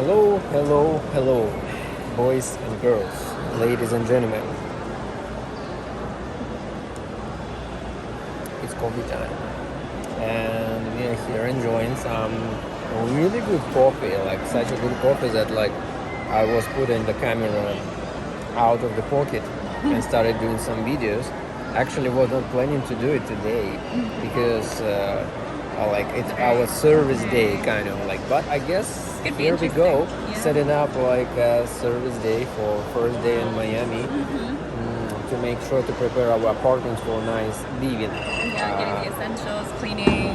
Hello, hello, hello, boys and girls, ladies and gentlemen. It's coffee time, and we are here enjoying some really good coffee, like such a good coffee that I was putting the camera out of the pocket and started doing some videos. Actually, was not planning to do it today because it's our service day, kind of like. But I guess Could be here we go, interesting. Yeah. setting up like a service day for first day in Miami to make sure to prepare our apartments for nice living. Yeah, getting the essentials, cleaning,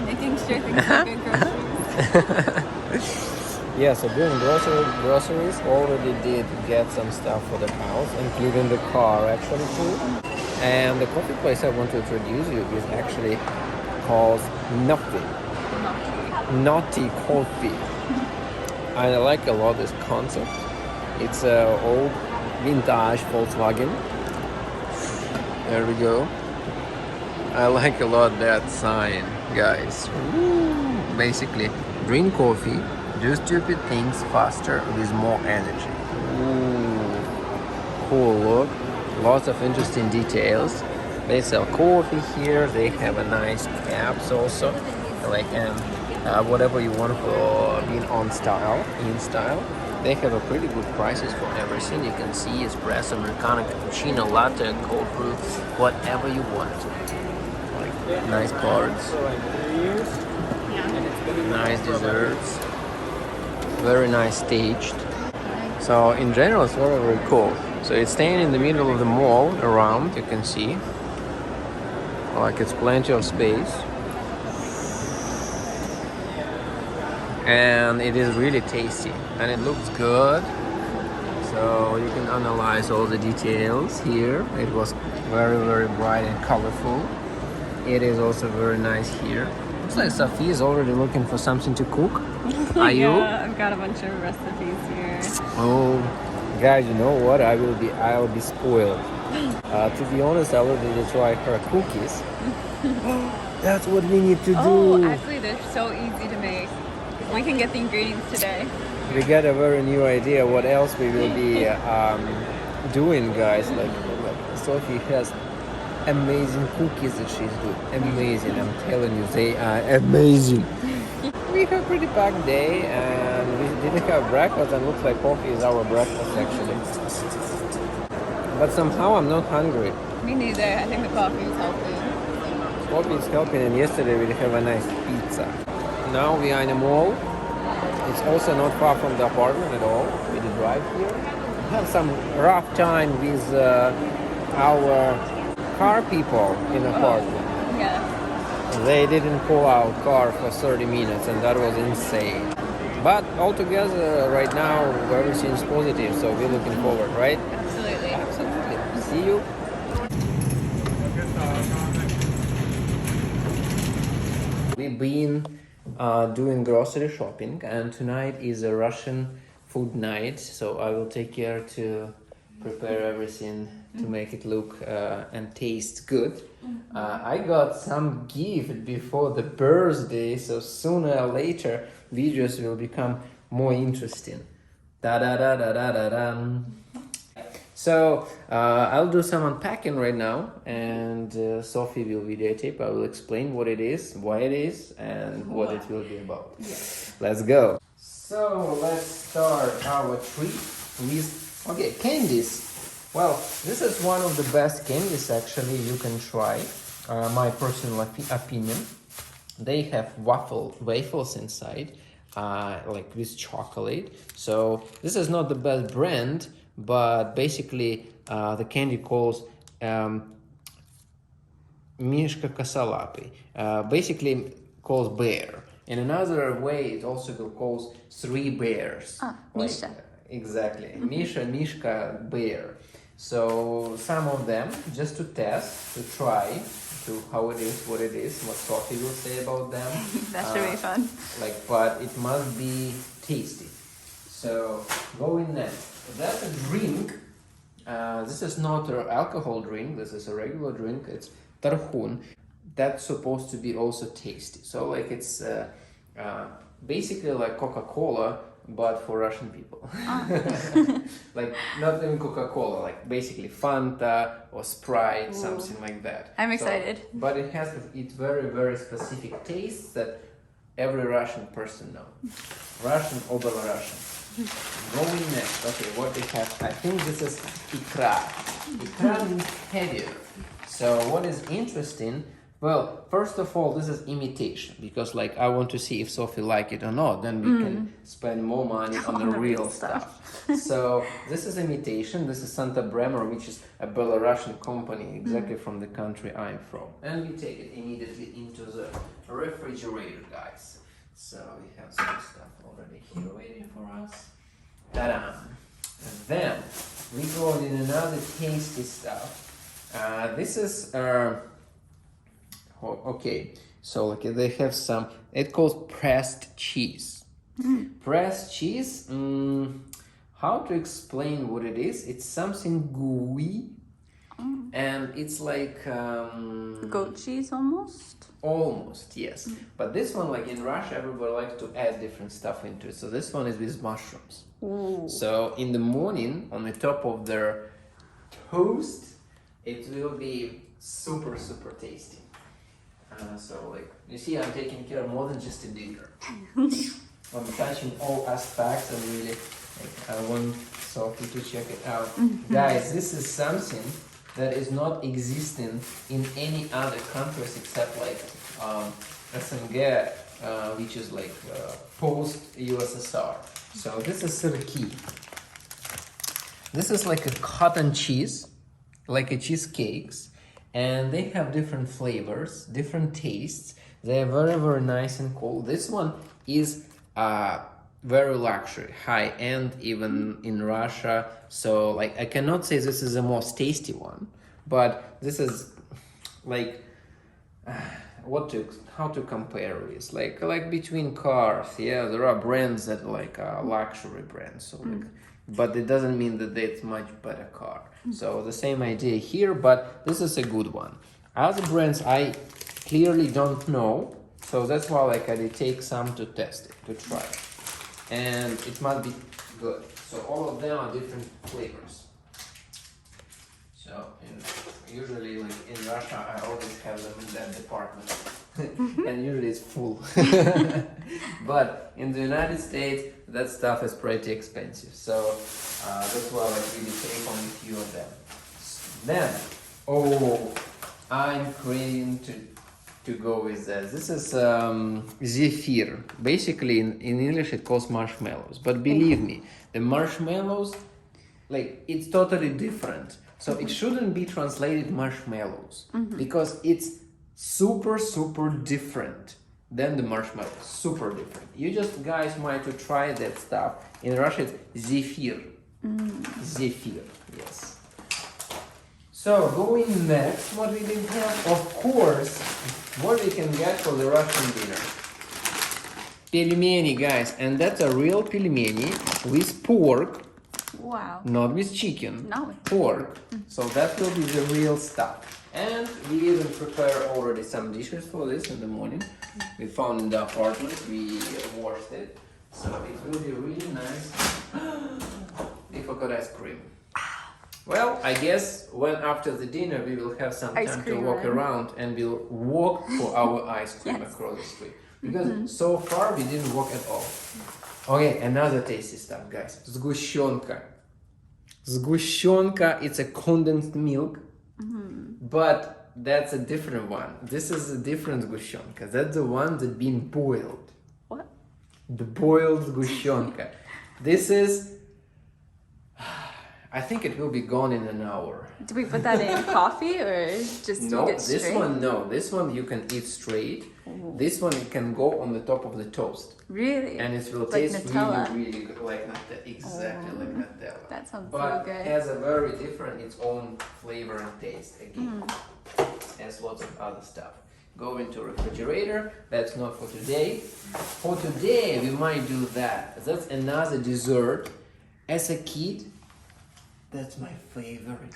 making sure things are good groceries. Yeah, so doing groceries, already did get some stuff for the house, including the car actually too. And the coffee place I want to introduce you is actually called Nothing. Naughty Coffee. I like a lot this concept. It's a old vintage Volkswagen. There we go. I like a lot that sign, guys. Woo! Basically, drink coffee, do stupid things faster with more energy. Ooh, cool look. Lots of interesting details. They sell coffee here. They have a nice caps also, whatever you want for being in style. They have a pretty good prices for everything. You can see espresso, americano, cappuccino, latte, cold brew, whatever you want. Like nice cards, nice desserts, very nice staged. So in general, it's very very cool. So it's staying in the middle of the mall around. You can see, like it's plenty of space. And it is really tasty and it looks good, so you can analyze all the details here. It was very very bright and colorful. It is also very nice here. Looks like Sophie is already looking for something to cook. Are you? Yeah, I've got a bunch of recipes here. Oh, guys, you know what? I'll be spoiled. To be honest, I already tried her cookies. That's what we need to do. Oh, actually, they're so easy to make. We can get the ingredients today. We got a very new idea what else we will be doing, guys. Like Sophie has amazing cookies that she's doing. Amazing, I'm telling you, they are amazing. We have a pretty packed day and we didn't have breakfast, and looks like coffee is our breakfast actually. But somehow I'm not hungry. Me neither. I think the coffee is helping. Coffee is helping, and yesterday we have a nice pizza. Now we are in a mall. It's also not far from the apartment at all. We did drive here. We have some rough time with our car people in the apartment. Yeah. They didn't pull out car for 30 minutes, and that was insane. But altogether, right now, everything's positive, so we're looking forward, right? Absolutely. Absolutely. See you. We've been doing grocery shopping, and tonight is a Russian food night, so I will take care to prepare everything to make it look and taste good. I got some gift before the birthday, so sooner or later videos will become more interesting. Da da da da da da da. So I'll do some unpacking right now, and Sophie will videotape. I will explain what it is, why it is, and what it will be about. Yes. Let's go. So let's start our trip with candies. Well, this is one of the best candies actually you can try. My personal opinion. They have waffles inside, like with chocolate. So this is not the best brand, but basically the candy calls Mishka Kasalapi. Basically calls bear. In another way, it also calls three bears. Misha. Exactly. Mishka, bear. So some of them, just to test, to try, to how it is, what Sophie will say about them. That should be fun. But it must be tasty. So going next. That's a drink. This is not an alcohol drink. This is a regular drink. It's tarhun. That's supposed to be also tasty. So it's basically like Coca-Cola, but for Russian people. Like not even Coca-Cola, like basically Fanta or Sprite, something like that. I'm excited. But it has its very, very specific tastes that every Russian person knows. Russian or Belarusian. Going next, okay, what they have, I think this is ikra. Ikra means heavier. So what is interesting, well, first of all, this is imitation, because like I want to see if Sophie like it or not, then we can spend more money on the real stuff. So this is imitation, this is Santa Bremer, which is a Belarusian company, exactly from the country I'm from. And we take it immediately into the refrigerator, guys. So we have some stuff already here waiting for us. Ta-da! And then we go in another tasty stuff. This is okay. So like they have some. It calls pressed cheese. Pressed cheese. How to explain what it is? It's something gooey, and it's like Goat cheese almost. almost, yes. But this one, like in Russia, everybody likes to add different stuff into it. So this one is with mushrooms. Ooh. So in the morning, on the top of their toast, it will be super, super tasty. So like, you see, I'm taking care of more than just a dinner. I'm touching all aspects and really, like, I want Sophie to check it out. Guys, this is something that is not existing in any other countries except like SNG, which is like post-USSR. So this is syrki. This is like a cotton cheese, like a cheesecakes, and they have different flavors, different tastes. They are very, very nice and cool. This one is very luxury, high-end, even in Russia. So like I cannot say this is the most tasty one, but this is like how to compare with like between cars. Yeah, there are brands that like luxury brands. So like, but it doesn't mean that it's much better car. So the same idea here, but this is a good one. Other brands I clearly don't know, so that's why like I did take some to test it, to try it. And it must be good. So all of them are different flavors. So usually like in Russia I always have them in that department. And usually it's full. But in the United States that stuff is pretty expensive. So that's why I like really take only a few of them. Then, I'm craving to go with that. This is zephyr. Basically in English it calls marshmallows. But believe me, the marshmallows, like it's totally different. So it shouldn't be translated marshmallows because it's super, super different than the marshmallows. Super different. You just guys might to try that stuff. In Russia it's zephyr. Zephyr, yes. So going next, what we can have, of course, what we can get for the Russian dinner. Pelmeni, guys, and that's a real pelmeni with pork. Wow. Not with chicken. No. Pork. So that will be the real stuff. And we even prepare already some dishes for this in the morning. We found in the apartment, we washed it. So it will be really nice. We forgot ice cream. Well, I guess when after the dinner we will have some time to walk around and we'll walk for our ice cream across the street. Because so far we didn't walk at all. Okay, another tasty stuff, guys. Sgущенка. Sgущенka, it's a condensed milk, but that's a different one. This is a different sgущенка. That's the one that's been boiled. What? The boiled sgущенка. This is, I think it will be gone in an hour. Do we put that in coffee or just No, eat it straight? This one you can eat straight. This one it can go on the top of the toast. Really? And it will like taste Nutella. really, really good, like Nutella, exactly like Nutella. That sounds But so good. it has a very different, its own flavor and taste again, as lots of other stuff. Go into refrigerator. That's not for today. For today, we might do that. That's another dessert. As a kid, that's my favorite.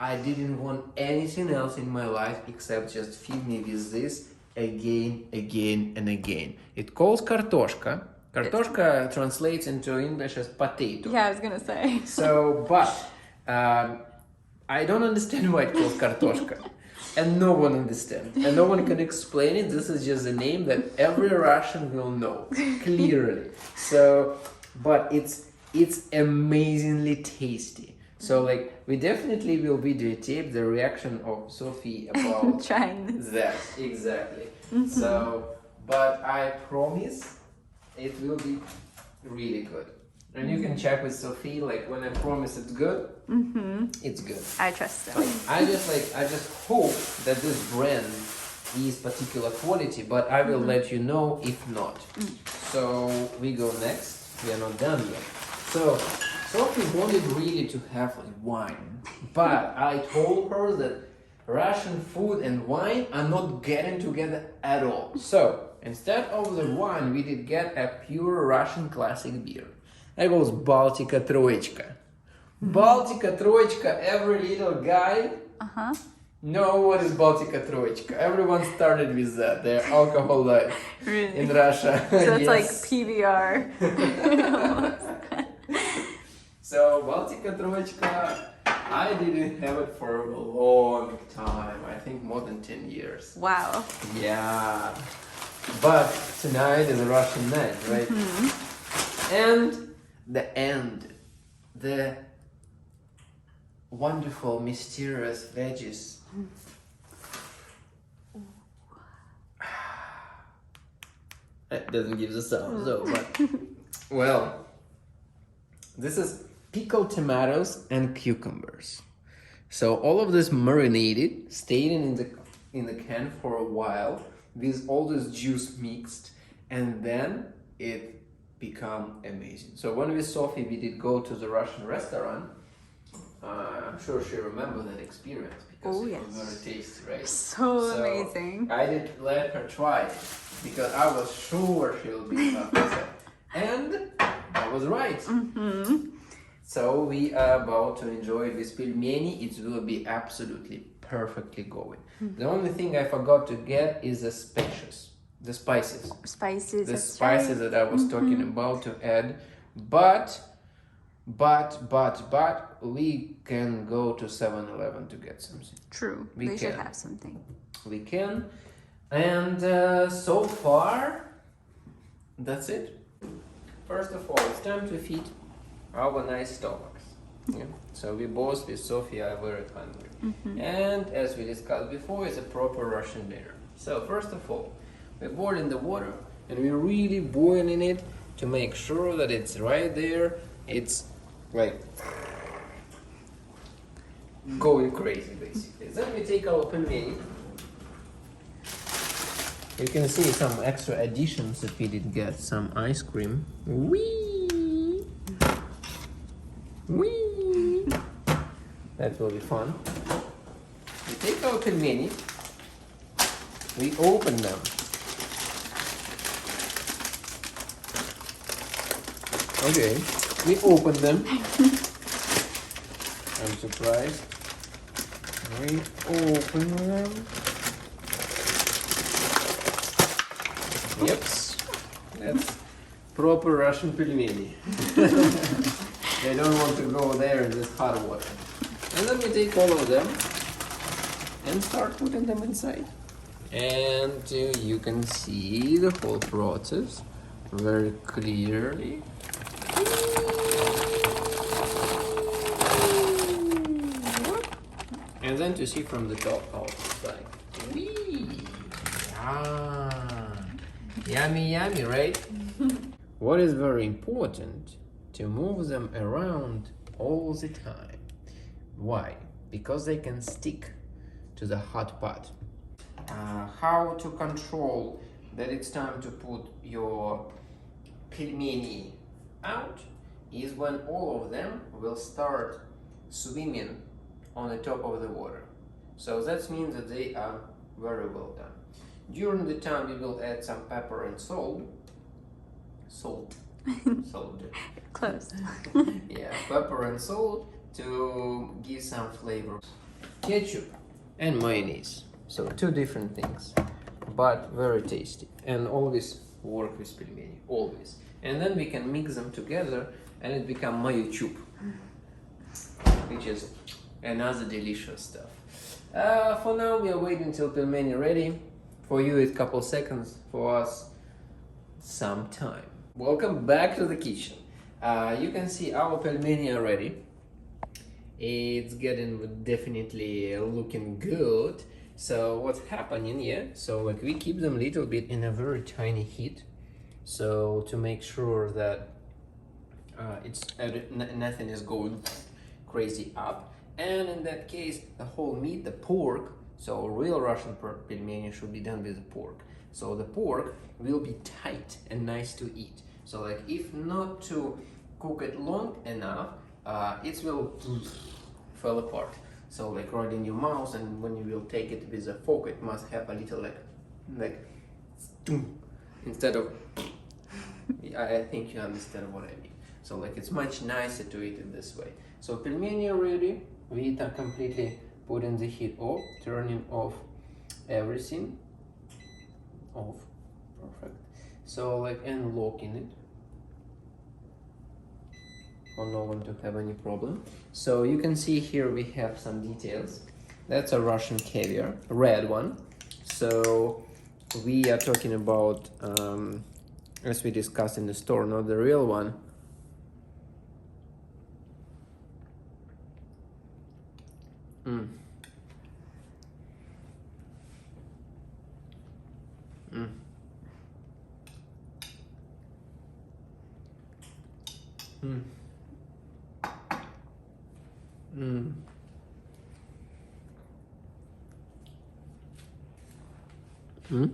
I didn't want anything else in my life except just feed me with this again, and again. It calls kartoshka. Kartoshka translates into English as potato. Yeah, I was gonna say. So, but I don't understand why it calls kartoshka. And no one understands. And no one can explain it. This is just a name that every Russian will know, clearly. So, but it's amazingly tasty. So, like, we definitely will videotape the reaction of Sophie about Trying this. that. Exactly. So, but I promise it will be really good. And you can check with Sophie, like, when I promise it's good, it's good. I trust them. I just hope that this brand is particular quality, but I will let you know if not. So we go next. We are not done yet. So Sophie wanted really to have like wine, but I told her that Russian food and wine are not getting together at all. So instead of the wine, we did get a pure Russian classic beer. That was Baltica Troечка. Baltica Troечка, every little guy know what is Baltica Troечка. Everyone started with that, their alcohol life Really? in Russia. So it's like Yes. PBR. So Baltica Troечка, I didn't have it for a long time. I think more than 10 years. Wow. Yeah. But tonight is a Russian night, right? And the end. The wonderful, mysterious veggies. That doesn't give the sound, so, but well, this is pickled tomatoes and cucumbers. So all of this marinated, stayed in the can for a while with all this juice mixed, and then it become amazing. So when with Sophie we did go to the Russian restaurant, I'm sure she remember that experience because Oh, it yes. was very tasty, right? So amazing. I did let her try it because I was sure she'll be upset, and I was right. So we are about to enjoy it with pelmeni. It will be absolutely perfectly going. The only thing I forgot to get is the spices. The spices. Spices. The that's spices right. that I was talking about to add. But we can go to 7-Eleven to get something. True. We They should can. have something. We can. And so far, that's it. First of all, it's time to feed our nice stomachs. Yeah. So we both with Sophia are very hungry. And as we discussed before, it's a proper Russian dinner. So first of all, we're boiling the water and we're really boiling it to make sure that it's right there. It's like going crazy basically. Then we take our pelmeni. You can see some extra additions that we did get. Some ice cream. Whee! Whee! That will be fun. We take our pelmeni. We open them. Okay, we open them. I'm surprised. We open them. Yep, that's proper Russian pelmeni. They don't want to go there in this hot water. And then we take all of them and start putting them inside. And you can see the whole process very clearly. And then to see from the top how it's like, wee! Ah, yummy, yummy, right? What is very important, to move them around all the time. Why? Because they can stick to the hot pot. How to control that it's time to put your pelmeni out is when all of them will start swimming on the top of the water. So that means that they are very well done. During the time we will add some pepper and salt. Salt. Close. Yeah, pepper and salt to give some flavor. Ketchup and mayonnaise. So two different things. but very tasty, and always work with pelmeni, always. And then we can mix them together and it become mayo chup, which is another delicious stuff. For now we are waiting till pelmeni ready. For you it's couple seconds, for us some time. Welcome back to the kitchen. You can see our pelmeni are ready. It's getting definitely looking good. So what's happening here? So like we keep them a little bit in a very tiny heat, so to make sure that nothing is going crazy up. And in that case, the whole meat, the pork, so real Russian pelmeni should be done with the pork. So the pork will be tight and nice to eat. So like if not to cook it long enough, it will fall apart. So like right in your mouth, and when you will take it with a fork, it must have a little like instead of I think you understand what I mean. So like it's much nicer to eat it this way. So pelmeni are ready. We are completely putting the heat off, turning off everything off. Perfect. So like and locking it for no one to have any problem. So you can see here we have some details. That's a Russian caviar, red one. So we are talking about, as we discussed in the store, not the real one. Mm. Mm. Mm. Mm. Mm.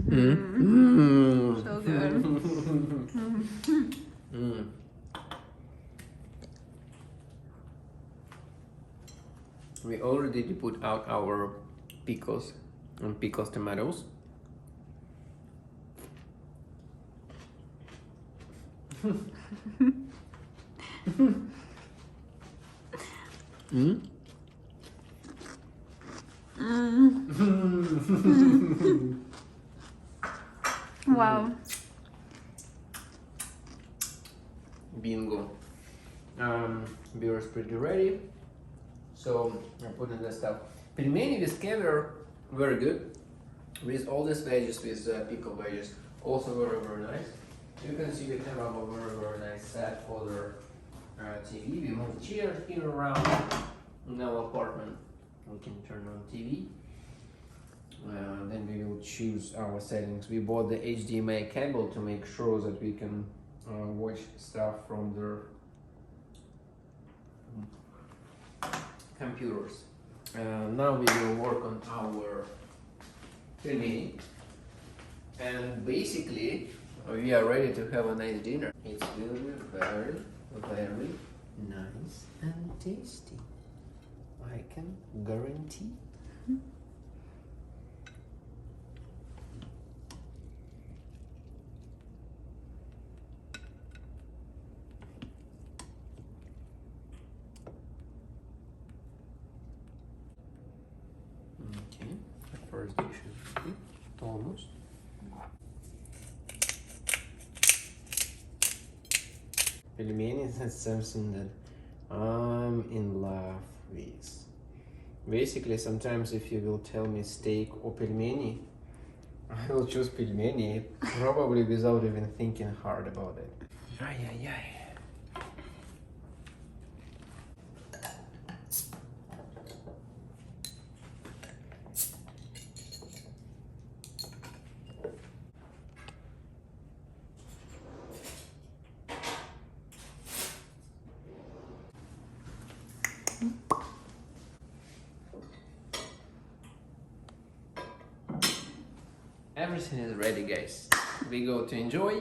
Mm. So good. Mm. We already put out our pickles and pickles tomatoes. Mm? Wow. Bingo. Beer is pretty ready. So I'm putting the stuff. Pelmeni with caviar, very good. With all these veggies, with pickled veggies, also very, very nice. You can see we have a very, very nice set for the TV. We move chairs here around in our apartment. We can turn on TV. Then we will choose our settings. We bought the HDMI cable to make sure that we can watch stuff from the computers. Now we will work on our pelmeni, and basically we are ready to have a nice dinner. It's really very, very nice and tasty, I can guarantee. Okay, the first dish is complete, almost. Pelmeni is something that I'm in love with. Basically, sometimes if you will tell me steak or pelmeni, I will choose pelmeni, probably without even thinking hard about it. Ay, ay, ay. Everything is ready, guys. We go to enjoy.